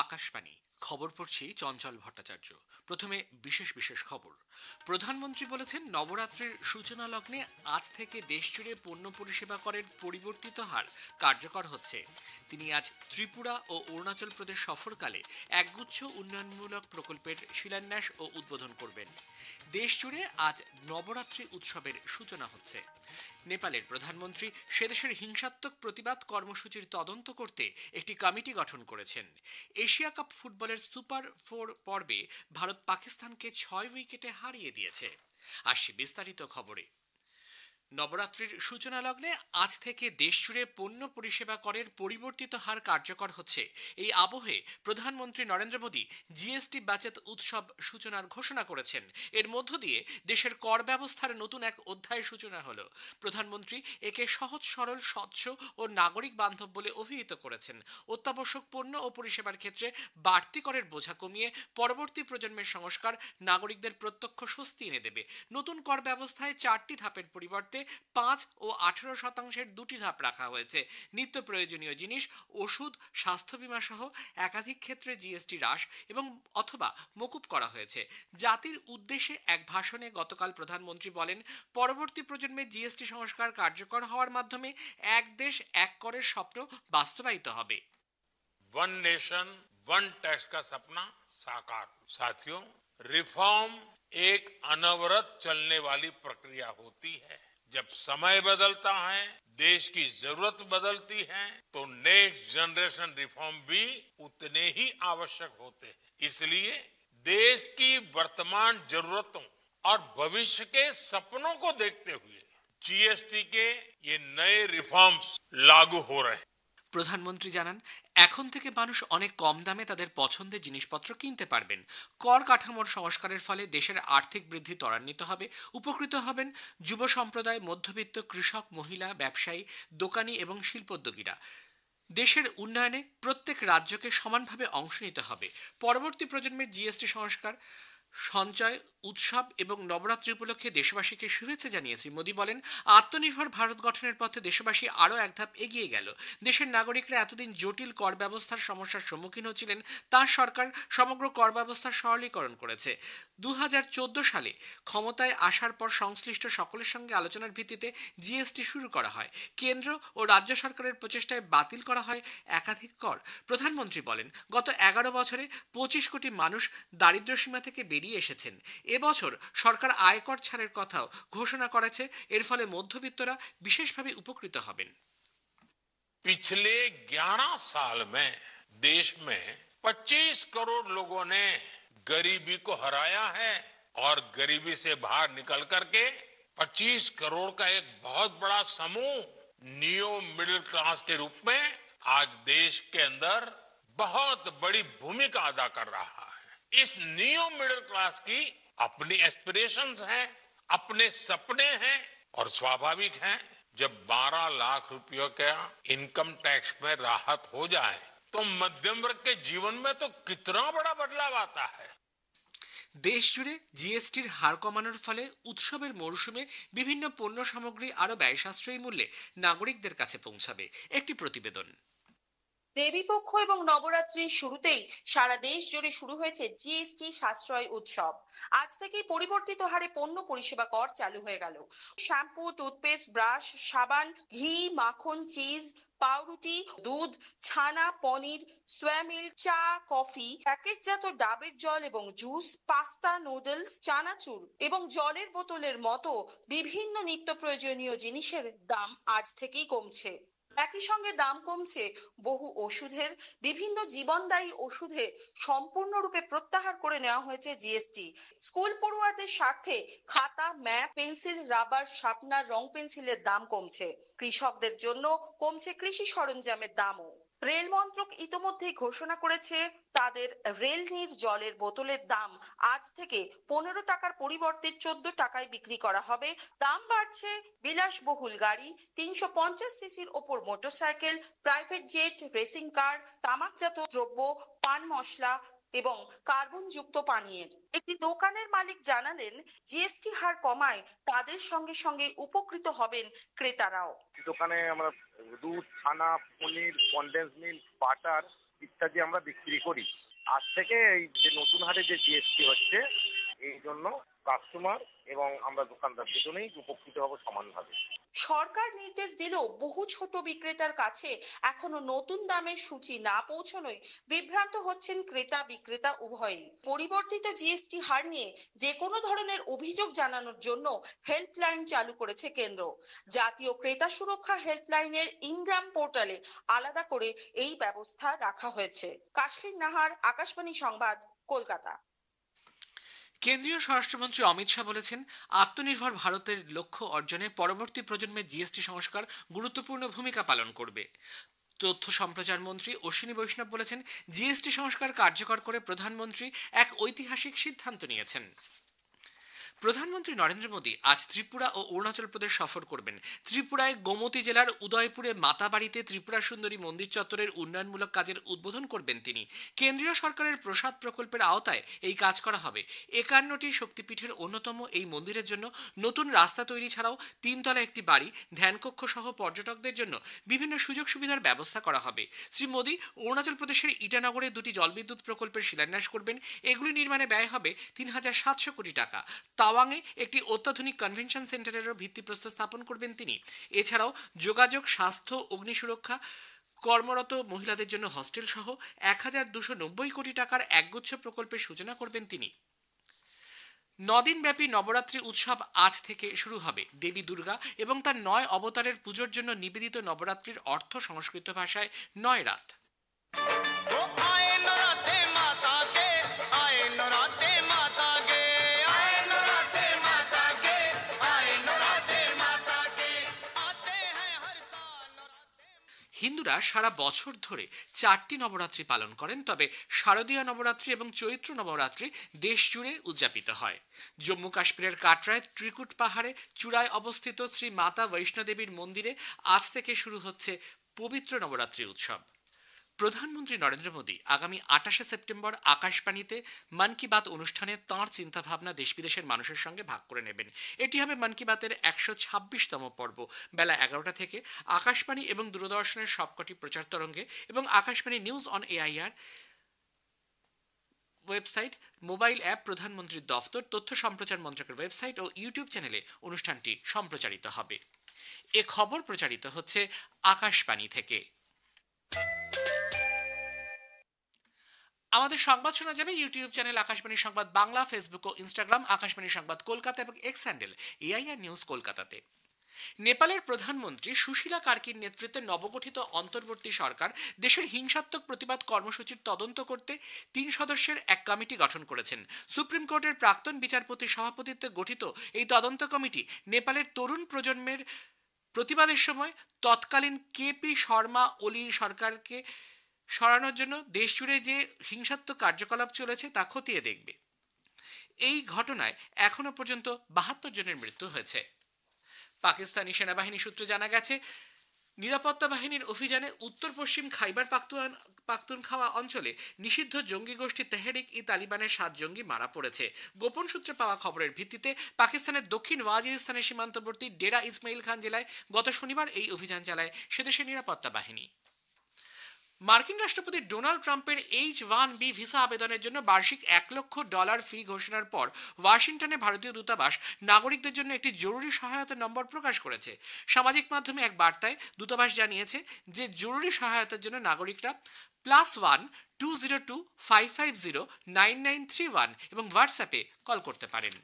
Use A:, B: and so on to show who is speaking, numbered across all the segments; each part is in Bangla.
A: আকাশবাণী খবর পড়ছি চঞ্চল ভট্টাচার্য। প্রথমে বিশেষ বিশেষ খবর। প্রধানমন্ত্রী বলেছেন, নবরাত্রির সূচনা লগ্নে আজ থেকে দেশজুড়ে পণ্য পরিষেবা করের পরিবর্তিত হার কার্যকর হচ্ছে। তিনি আজ ত্রিপুরা ও অরুণাচল প্রদেশ সফরকালে একগুচ্ছ উন্নয়নমূলক প্রকল্পের শিলান্যাস ও উদ্বোধন করবেন। দেশজুড়ে আজ নবরাত্রি উৎসবের সূচনা হচ্ছে। নেপালের প্রধানমন্ত্রী সেদেশের হিংসাত্মক প্রতিবাদ কর্মসূচির তদন্ত করতে একটি কমিটি গঠন করেছেন। এশিয়া কাপ ফুটবলের সুপার 4 পর্বে ভারত পাকিস্তানকে 6 উইকেটে হারিয়ে দিয়েছে। আসছি বিস্তারিত খবরে। নবরাত্রির সূচনা লগ্নে আজ থেকে দেশজুড়ে পণ্য পরিষেবা করের পরিবর্তিত হার কার্যকর হচ্ছে। এই আবহে প্রধানমন্ত্রী নরেন্দ্র মোদী জিএসটি বাচেত উৎসব সূচনার ঘোষণা করেছেন। এর মধ্য দিয়ে দেশের কর ব্যবস্থার নতুন এক অধ্যায়ের সূচনা হলো। প্রধানমন্ত্রী একে সহজ সরল স্বচ্ছ ও নাগরিক বান্ধব বলে অভিহিত করেছেন। অত্যাবশ্যক পণ্য ও পরিষেবার ক্ষেত্রে বাড়তি করের বোঝা কমিয়ে পরবর্তী প্রজন্মের সংস্কার নাগরিকদের প্রত্যক্ষ স্বস্তি এনে দেবে। নতুন কর ব্যবস্থায় 4টি ধাপের পরিবর্তে 5 ও 18% দুটি ধাপ রাখা হয়েছে। নিত্য প্রয়োজনীয় জিনিস, ওষুধ, স্বাস্থ্য বীমা সহ একাধিক ক্ষেত্রে জিএসটি হ্রাস এবং অথবা মকুব করা হয়েছে। জাতির উদ্দেশ্যে এক ভাষণে গতকাল প্রধানমন্ত্রী বলেন, পরবর্তী প্রজন্মে জিএসটি সংস্কার কার্যকর হওয়ার মাধ্যমে এক দেশ এক করের স্বপ্ন বাস্তবায়িত হবে।
B: वन नेशन वन टैक्स का सपना साकार। साथियों, रिफॉर्म एक अनवरत चलने वाली प्रक्रिया होती है। जब समय बदलता है, देश की जरूरत बदलती है, तो नेक्स्ट जनरेशन रिफॉर्म भी उतने ही आवश्यक होते हैं। इसलिए देश की वर्तमान जरूरतों और भविष्य के सपनों को देखते हुए जीएसटी के ये नए रिफॉर्म्स लागू हो रहे हैं।
A: প্রধানমন্ত্রী জানান, এখন থেকে মানুষ অনেক কম দামে তাদের পছন্দের জিনিসপত্র কিনতে পারবেন। কর কাঠামোর সংস্কারের ফলে দেশের আর্থিক বৃদ্ধি ত্বরান্বিত হবে। উপকৃত হবেন যুব সম্প্রদায়, মধ্যবিত্ত, কৃষক, মহিলা, ব্যবসায়ী, দোকানি এবং শিল্পোদ্যোগীরা। দেশের উন্নয়নে প্রত্যেক রাজ্যকে সমানভাবে অংশ নিতে হবে। পরবর্তী প্রজন্মের জিএসটি সংস্কার, সঞ্চয়, উৎসব এবং নবরাত্রি উপলক্ষে দেশবাসীকে শুভেচ্ছা জানিয়ে শ্রী মোদী বলেন, আত্মনির্ভর ভারত গঠনের পথে দেশবাসী আরও এক ধাপ এগিয়ে গেল। দেশের নাগরিকরা এতদিন জটিল কর ব্যবস্থার সমস্যার সম্মুখীন হচ্ছিলেন, তার সরকার সমগ্র কর ব্যবস্থার সরলীকরণ করেছে। 2014 সালে ক্ষমতায় আসার পর সংশ্লিষ্ট সকলের সঙ্গে আলোচনার ভিত্তিতে জিএসটি শুরু করা হয়। কেন্দ্র ও রাজ্য সরকারের প্রচেষ্টায় বাতিল করা হয় একাধিক কর। প্রধানমন্ত্রী বলেন, গত 11 বছরে 25 কোটি মানুষ দারিদ্র্যসীমা থেকে বেরিয়ে এসেছেন। এবছর সরকার আয়কর ছাড়ের কথাও ঘোষণা করেছে। এর ফলে মধ্যবিত্তরা বিশেষভাবে উপকৃত হবেন।
B: पिछले 11 साल में देश में 25 करोड़ लोगों ने गरीबी को हराया है और गरीबी से बाहर निकल करके 25 करोड़ का एक बहुत बड़ा समूह नियो मिडिल क्लास के रूप में आज देश के अंदर बहुत बड़ी भूमिका अदा कर रहा है। इस नियो मिडिल क्लास की अपनी एस्पिरेशंस हैं, अपने सपने हैं और स्वाभाविक है जब 12 लाख रुपयों का इनकम टैक्स में राहत हो जाए तो मध्यम वर्ग के जीवन में तो कितना बड़ा बदलाव आता है।
A: দেশ জুড়ে জিএসটির হার কমানোর ফলে উৎসবের মরশুমে বিভিন্ন পণ্য সামগ্রী আরও ব্যয় সাশ্রয়ী মূল্যে নাগরিকদের কাছে পৌঁছাবে। একটি প্রতিবেদন।
C: দেবীপক্ষ এবং নবরাত্রির শুরুতেই সারা দেশ জুড়ে শুরু হয়েছে জিএসটি সাশ্রয় উৎসব। আজ থেকেই পরিবর্তিত হারে পণ্য পরিষেবা কর চালু হয়ে গেল। শ্যাম্পু, টুথপেস্ট, ব্রাশ, সাবান, ঘি, মাখন, চিজ, পাউরুটি, দুধ, ছানা, পনির, সোয়া মিল্ক, চা, কফি, প্যাকেটজাত ডাবের জল এবং জুস, পাস্তা, নুডলস, চানাচুর এবং জলের বোতলের মতো বিভিন্ন নিত্য প্রয়োজনীয় জিনিসের দাম আজ থেকেই কমছে। একই সঙ্গে দাম কমছে বহু ওষুধের। বিভিন্ন জীবনদায়ী ওষুধে সম্পূর্ণরূপে প্রত্যাহার করে নেওয়া হয়েছে জিএসটি। স্কুল পড়ুয়াদের স্বার্থে খাতা, ম্যাপ, পেন্সিল, রাবার, শার্পনার, রং পেন্সিলের দাম কমছে। কৃষকদের জন্য কমছে কৃষি সরঞ্জামের দামও। রেল মন্ত্রক ইতোমধ্যেই ঘোষণা করেছে তাদের রেলনির জলের বোতলের দাম আজ থেকে 15 টাকার পরিবর্তে 14 টাকায় বিক্রি করা হবে। দাম বাড়ছে বিলাসবহুল গাড়ি, 350 সিসির ওপর motorcycle, private jet, racing car, তামাকজাত দ্রব্য, পান মশলা এবং কার্বনযুক্ত পানীয়ের। একটি দোকানের মালিক জানালেন, জিএসটি হার কমায় তাদের সঙ্গে সঙ্গে উপকৃত হবেন ক্রেতারাও।
D: দোকানে আমরা দুধ, ছানা, পনির, কনডেন্স মিল্ক, বাটার ইত্যাদি আমরা বিক্রি করি। আজ থেকে এই যে নতুন হারে যে জিএসটি হচ্ছে, এই জন্য কাস্টমার এবং আমরা দোকানদার দুজনেই উপকৃত হব সমানভাবে।
C: সরকার নির্দেশ দিলেও বহু ছোট বিক্রেতার কাছে এখনো নতুন দামের সূচি না পৌঁছানোয় বিভ্রান্ত হচ্ছেন ক্রেতা বিক্রেতা উভয়ই। পরিবর্তিত জিএসটি হার নিয়ে যে কোনো ধরনের অভিযোগ জানানোর জন্য হেল্পলাইন চালু করেছে কেন্দ্র। জাতীয় ক্রেতা সুরক্ষা হেল্পলাইনের ইনগ্রাম পোর্টালে আলাদা করে এই ব্যবস্থা রাখা হয়েছে। কাশলিন নাহার, আকাশবাণী সংবাদ, কলকাতা।
A: কেন্দ্রীয় স্বরাষ্ট্রমন্ত্রী অমিত শাহ বলেছেন, আত্মনির্ভর ভারতের লক্ষ্য অর্জনে পরবর্তী প্রজন্মের জিএসটি সংস্কার গুরুত্বপূর্ণ ভূমিকা পালন করবে। তথ্য সম্প্রচার মন্ত্রী অশ্বিনী বৈষ্ণব বলেছেন, জিএসটি সংস্কার কার্যকর করে প্রধানমন্ত্রী এক ঐতিহাসিক সিদ্ধান্ত নিয়েছেন। প্রধানমন্ত্রী নরেন্দ্র মোদী আজ ত্রিপুরা ও অরুণাচল প্রদেশ সফর করবেন। ত্রিপুরায় গোমতী জেলার উদয়পুরে মাতাবাড়িতে ত্রিপুরা সুন্দরী মন্দির চত্বরের উন্নয়নমূলক কাজের উদ্বোধন করবেন তিনি। কেন্দ্রীয় সরকারের প্রসাদ প্রকল্পের আওতায় এই কাজ করা হবে। 51টি শক্তিপীঠের অন্যতম এই মন্দিরের জন্য নতুন রাস্তা তৈরি ছাড়াও 3 তলা একটি বাড়ি, ধ্যানকক্ষ সহ পর্যটকদের জন্য বিভিন্ন সুযোগ সুবিধার ব্যবস্থা করা হবে। শ্রী মোদী অরুণাচল প্রদেশের ইটানগরে 2টি জলবিদ্যুৎ প্রকল্পের শিলান্যাস করবেন। এগুলি নির্মাণে ব্যয় হবে 3700 কোটি টাকা। তাওয়াংয়ে একটি অত্যাধুনিক কনভেনশন সেন্টারেরও ভিত্তিপ্রস্তর স্থাপন করবেন তিনি। এছাড়াও যোগাযোগ, স্বাস্থ্য, অগ্নিসুরক্ষা, কর্মরত মহিলাদের জন্য হস্টেল সহ 1290 কোটি টাকার একগুচ্ছ প্রকল্পের সূচনা করবেন তিনি। 9 দিনব্যাপী নবরাত্রি উৎসব আজ থেকে শুরু হবে। দেবী দুর্গা এবং তার 9 অবতারের পুজোর জন্য নিবেদিত নবরাত্রির অর্থ সংস্কৃত ভাষায় 9 রাত। হিন্দুরা সারা বছর ধরে 4টি নবরাত্রি পালন করেন, তবে শারদীয় নবরাত্রি এবং চৈত্র নবরাত্রি দেশ জুড়ে উদযাপিত হয়। জম্মু কাশ্মীরের কাটরায় ত্রিকুট পাহাড়ে চূড়ায় অবস্থিত শ্রী মাতা বৈষ্ণোদেবীর মন্দিরে আজ থেকে শুরু হচ্ছে পবিত্র নবরাত্রি উৎসব। প্রধানমন্ত্রী নরেন্দ্র মোদী আগামী 28শে সেপ্টেম্বর আকাশবাণীতে মন কি বাত অনুষ্ঠানে তাঁর চিন্তাভাবনা দেশ বিদেশের মানুষের সঙ্গে ভাগ করে নেবেন। এটি হবে মন কি বাতের 126তম পর্ব। বেলা 11টা থেকে আকাশবাণী এবং দূরদর্শনের সবকটি প্রচার তরঙ্গে এবং Akashvani news on AIR website, mobile app, প্রধানমন্ত্রীর দফতর, তথ্য সম্প্রচার মন্ত্রকের ওয়েবসাইট ও ইউটিউব চ্যানেলে অনুষ্ঠানটি সম্প্রচারিত হবে। এ খবর প্রচারিত হচ্ছে আকাশবাণী থেকে। আমাদের সংবাদ শোনা যাবে ইউটিউব চ্যানেল আকাশবাণী সংবাদ বাংলা, ফেসবুক ও ইনস্টাগ্রাম আকাশবাণী সংবাদ কলকাতা এবং এক্স হ্যান্ডেল এআইআর নিউজ কলকাতাতে। নেপালের প্রধানমন্ত্রী সুশীলা কার্কির নেতৃত্বে নবগঠিত অন্তর্বর্তী সরকার দেশের হিংসাত্মক প্রতিবাদ কর্মসূচির তদন্ত করতে 3 সদস্যের এক কমিটি গঠন করেছেন। সুপ্রিম কোর্টের প্রাক্তন বিচারপতির সভাপতিত্বে গঠিত এই তদন্ত কমিটি নেপালের তরুণ প্রজন্মের প্রতিবাদের সময় তৎকালীন কেপি শর্মা ওলি সরকারকে সরানোর জন্য দেশজুড়ে যে হিংসাত্মক কার্যকলাপ চলেছে তা খতিয়ে দেখবে। এই ঘটনায় এখনো পর্যন্ত 72 জনের মৃত্যু হয়েছে। পাকিস্তানি সেনাবাহিনী সূত্রে জানা গেছে, নিরাপত্তা বাহিনীর অভিযানে উত্তর পশ্চিম খাইবার পাখতুনখাওয়া অঞ্চলে নিষিদ্ধ জঙ্গি গোষ্ঠী তেহরিক-ই-তালিবানের 7 জঙ্গি মারা পড়েছে। গোপন সূত্রে পাওয়া খবরের ভিত্তিতে পাকিস্তানের দক্ষিণ ওয়াজিরিস্তানের সীমান্তবর্তী ডেরা ইসমাইল খান জেলায় গত শনিবার এই অভিযান চালায় সেদেশের নিরাপত্তা বাহিনী। মার্কিন রাষ্ট্রপতি ডোনাল্ড ট্রাম্পের H-1B ভিসা আবেদনের জন্য বার্ষিক $1 লক্ষ ফি ঘোষণার পর ওয়াশিংটনে ভারতীয় দূতাবাস নাগরিকদের জন্য একটি জরুরি সহায়তা নম্বর প্রকাশ করেছে। সামাজিক মাধ্যমে এক বার্তায় দূতাবাস জানিয়েছে যে জরুরি সহায়তার জন্য নাগরিকরা +1 202 550 9931 এবং হোয়াটসঅ্যাপে কল করতে পারেন।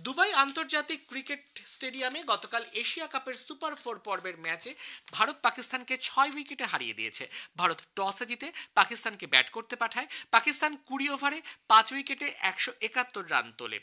A: দুবাই আন্তর্জাতিক ক্রিকেট স্টেডিয়ামে গতকাল এশিয়া কাপের সুপার 4 পর্বের ম্যাচে ভারত পাকিস্তানকে 6 উইকেটে হারিয়ে দিয়েছে। ভারত টসে জিতে পাকিস্তানকে ব্যাট করতে পাঠায়। পাকিস্তান 20 ওভারে 5 উইকেটে 171 রান তোলে।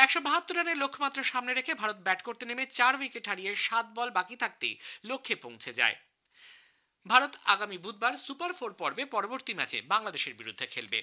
A: 172 রানের লক্ষ্যমাত্রা সামনে রেখে ভারত ব্যাট করতে নেমে 4 উইকেট হারিয়ে 7 বল বাকি থাকতেই লক্ষ্যে পৌঁছে যায়। ভারত আগামী বুধবার সুপার 4 পর্বে পরবর্তী ম্যাচে বাংলাদেশের বিরুদ্ধে খেলবে।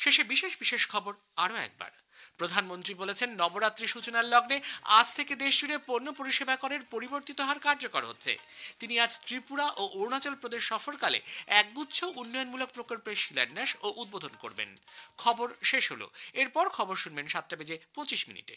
A: শেষে বিশেষ খবর আরও একবার। প্রধানমন্ত্রী বলেছেন, নবরাত্রি সূচনার লগ্নে আজ থেকে দেশ জুড়ে পণ্য পরিষেবা করের পরিবর্তিত হার কার্যকর হচ্ছে। তিনি আজ ত্রিপুরা ও অরুণাচল প্রদেশ সফরকালে একগুচ্ছ উন্নয়নমূলক প্রকল্পের শিলান্যাস ও উদ্বোধন করবেন। খবর শেষ হলো। এরপর খবর শুনবেন 7টা বেজে 25 মিনিটে।